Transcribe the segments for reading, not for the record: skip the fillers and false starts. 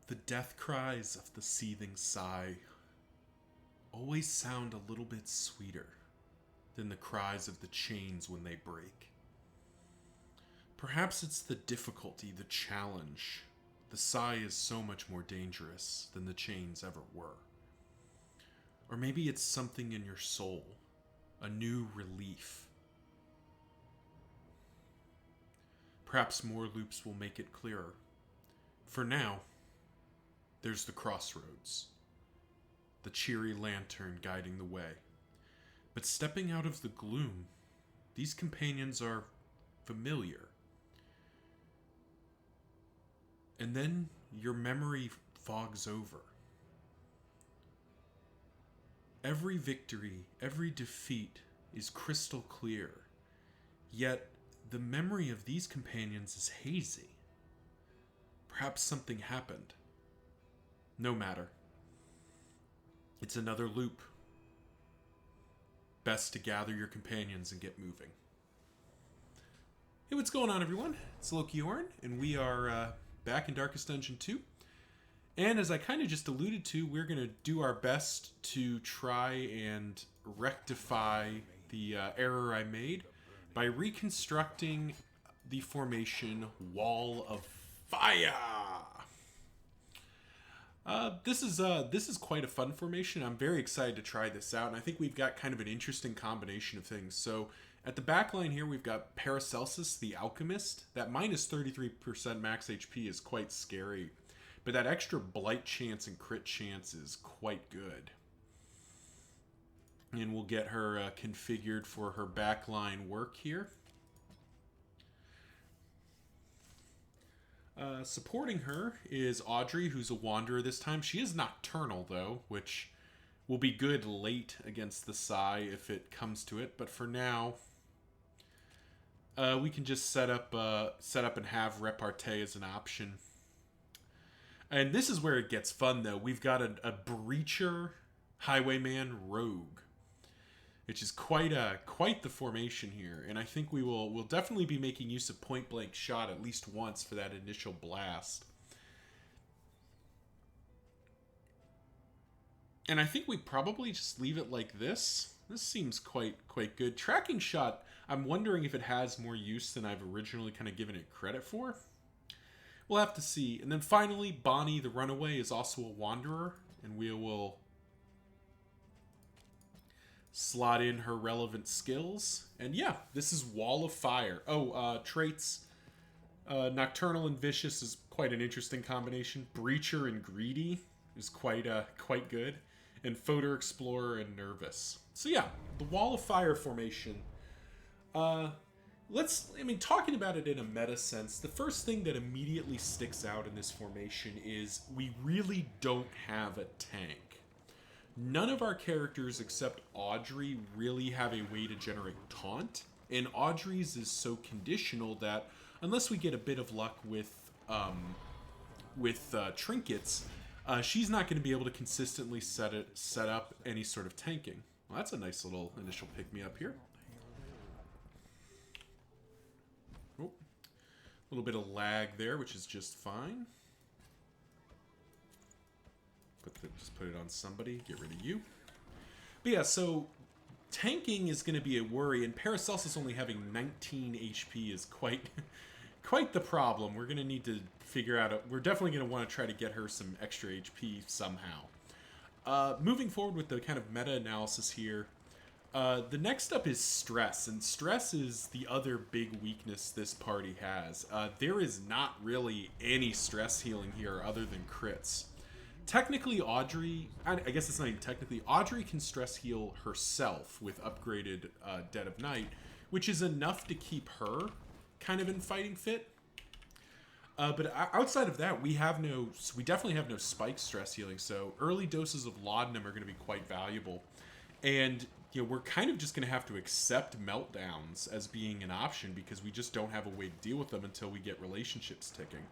The death cries of the seething sigh always sound a little bit sweeter than the cries of the chains when they break. Perhaps it's the difficulty, the challenge. The sigh is so much more dangerous than the chains ever were. Or maybe it's something in your soul, a new relief. Perhaps more loops will make it clearer. For now, there's the crossroads, the cheery lantern guiding the way. But stepping out of the gloom, these companions are familiar. And then your memory fogs over. Every victory, every defeat is crystal clear, yet the memory of these companions is hazy. Perhaps something happened. No matter. It's another loop. Best to gather your companions and get moving. Hey, what's going on, everyone? It's Loki Orn, and we are back in Darkest Dungeon 2. And as I kind of just alluded to, we're going to do our best to try and rectify the error I made by reconstructing the formation Wall of Fire. This is quite a fun formation. I'm very excited to try this out, and I think we've got kind of an interesting combination of things. So at the back line here, we've got Paracelsus, the Alchemist. That minus 33% max HP is quite scary, but that extra blight chance and crit chance is quite good. And we'll get her configured for her backline work here. Supporting her is Audrey, who's a Wanderer this time. She is Nocturnal, though, which will be good late against the Psy if it comes to it. But for now, we can just set up and have Repartee as an option. And this is where it gets fun, though. We've got a Breacher Highwayman Rogue, which is quite the formation here, and I think we'll definitely be making use of point blank shot at least once for that initial blast. And I think we probably just leave it like this. This seems quite good. Tracking shot, I'm wondering if it has more use than I've originally kind of given it credit for. We'll have to see. And then finally, Bonnie the Runaway is also a Wanderer, and we will slot in her relevant skills. And yeah, this is Wall of Fire. Traits. Nocturnal and Vicious is quite an interesting combination. Breacher and Greedy is quite good. And Photo Explorer and Nervous. So yeah, the Wall of Fire formation. Talking about it in a meta sense, the first thing that immediately sticks out in this formation is we really don't have a tank. None of our characters except Audrey really have a way to generate taunt, and Audrey's is so conditional that unless we get a bit of luck with trinkets, she's not going to be able to consistently set up any sort of tanking. Well, that's a nice little initial pick-me-up here. Oh, a little bit of lag there, which is just fine. Just put it on somebody, get rid of you. But yeah, so tanking is going to be a worry, and Paracelsus only having 19 HP is quite the problem. We're going to need to figure out, we're definitely going to want to try to get her some extra HP somehow. Moving forward with the kind of meta-analysis here, the next up is Stress, and Stress is the other big weakness this party has. There is not really any stress healing here other than crits. Technically, Audrey, I guess it's not even technically, Audrey can stress heal herself with upgraded Dead of Night, which is enough to keep her kind of in fighting fit. But outside of that, we definitely have no spike stress healing, so early doses of laudanum are going to be quite valuable. And we're kind of just going to have to accept meltdowns as being an option because we just don't have a way to deal with them until we get relationships ticking.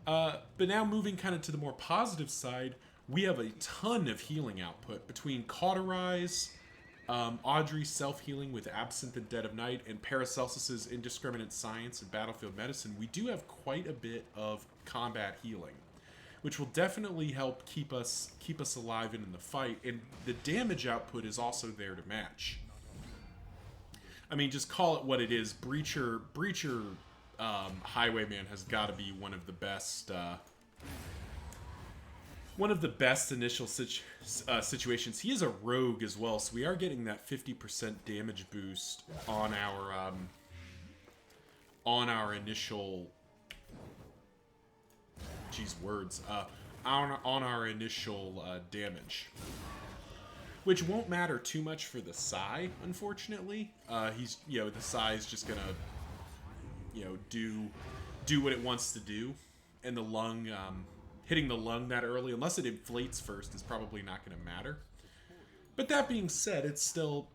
But now moving kind of to the more positive side, we have a ton of healing output between Cauterize, Audrey's self-healing with Absinthe and Dead of Night, and Paracelsus's Indiscriminate Science and Battlefield Medicine. We do have quite a bit of combat healing. which will definitely help keep us alive and in the fight. And the damage output is also there to match. I mean, just call it what it is. Breacher Highwayman has got to be one of the best. One of the best initial situations. He is a rogue as well, so we are getting that 50% damage boost on our initial. On our initial damage, which won't matter too much for the Psy, unfortunately. He's the Psy is just gonna do what it wants to do, and the lung. Hitting the lung that early, unless it inflates first, is probably not going to matter. But that being said, it's still,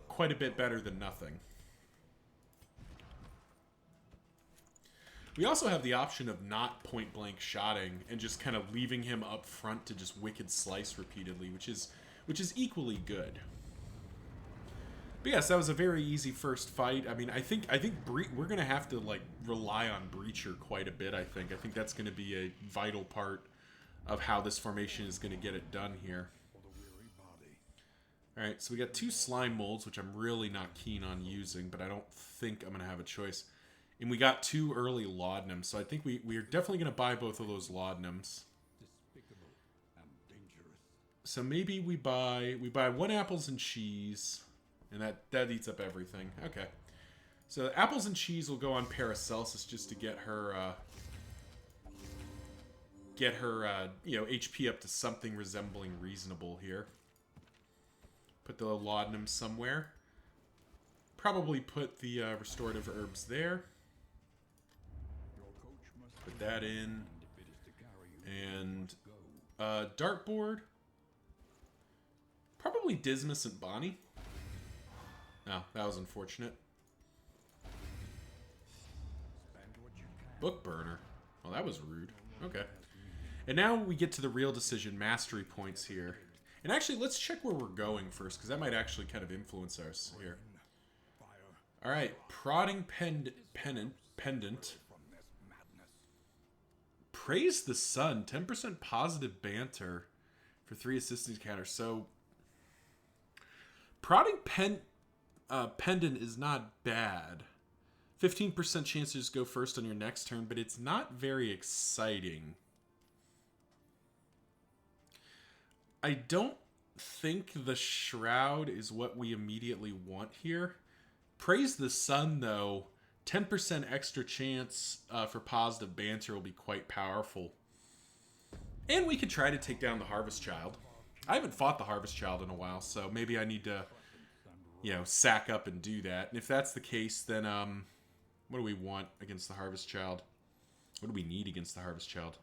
quite a bit better than nothing. We also have the option of not point-blank shotting and just kind of leaving him up front to just wicked slice repeatedly, which is equally good. But yes, that was a very easy first fight. I mean, I think we're gonna have to rely on Breacher quite a bit. I think that's gonna be a vital part of how this formation is gonna get it done here. All right, so we got 2 slime molds, which I'm really not keen on using, but I don't think I'm gonna have a choice. And we got 2 early laudanums, so I think we are definitely gonna buy both of those laudanums. So maybe we buy 1 apples and cheese. And that eats up everything. Okay. So apples and cheese will go on Paracelsus just to get her HP up to something resembling reasonable here. Put the laudanum somewhere. Probably put the restorative herbs there. Put that in. And dartboard. Probably Dismas and Bonnie. Oh, that was unfortunate. Book burner. Well, that was rude. Okay. And now we get to the real decision, mastery points here. And actually, let's check where we're going first, because that might actually kind of influence us here. All right, prodding pendant. Praise the sun. 10% positive banter for 3 assistance counters. So, prodding pendant is not bad. 15% chance to just go first on your next turn, but it's not very exciting. I don't think the Shroud is what we immediately want here. Praise the Sun, though. 10% extra chance for positive banter will be quite powerful. And we could try to take down the Harvest Child. I haven't fought the Harvest Child in a while, so maybe I need to sack up and do that. And if that's the case, then what do we want against the Harvest Child? What do we need against the Harvest Child?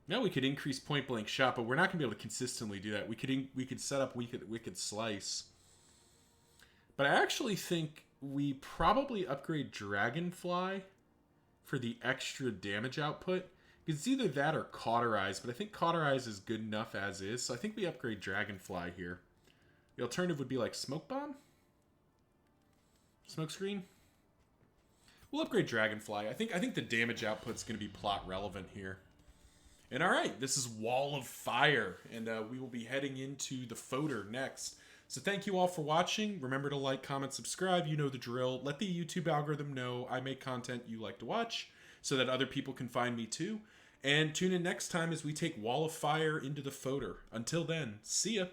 No, we could increase point blank shot, but we're not going to be able to consistently do that. We could set up wicked slice. But I actually think we probably upgrade Dragonfly for the extra damage output. It's either that or Cauterize, but I think Cauterize is good enough as is, so I think we upgrade Dragonfly here. The alternative would be like Smoke Bomb? Smoke Screen? We'll upgrade Dragonfly. I think the damage output's going to be plot relevant here. And alright, this is Wall of Fire, and we will be heading into the Fodder next. So thank you all for watching. Remember to like, comment, subscribe. You know the drill. Let the YouTube algorithm know I make content you like to watch so that other people can find me too. And tune in next time as we take Wall of Fire into the Fodder. Until then, see ya.